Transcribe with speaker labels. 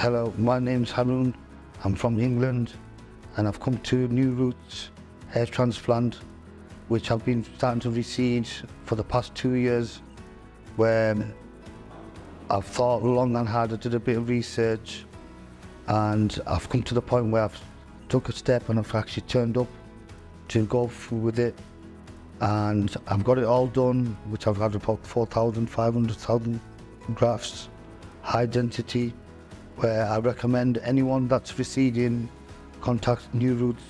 Speaker 1: Hello, my name's Haroon. I'm from England and I've come to New Roots Hair Transplant, which I've been starting to recede for the past 2 years, where I've thought long and hard. I did a bit of research and I've come to the point where I've took a step and I've actually turned up to go through with it, and I've got it all done, which I've had about 4,500 grafts, high density, where I recommend anyone that's receding contact New Roots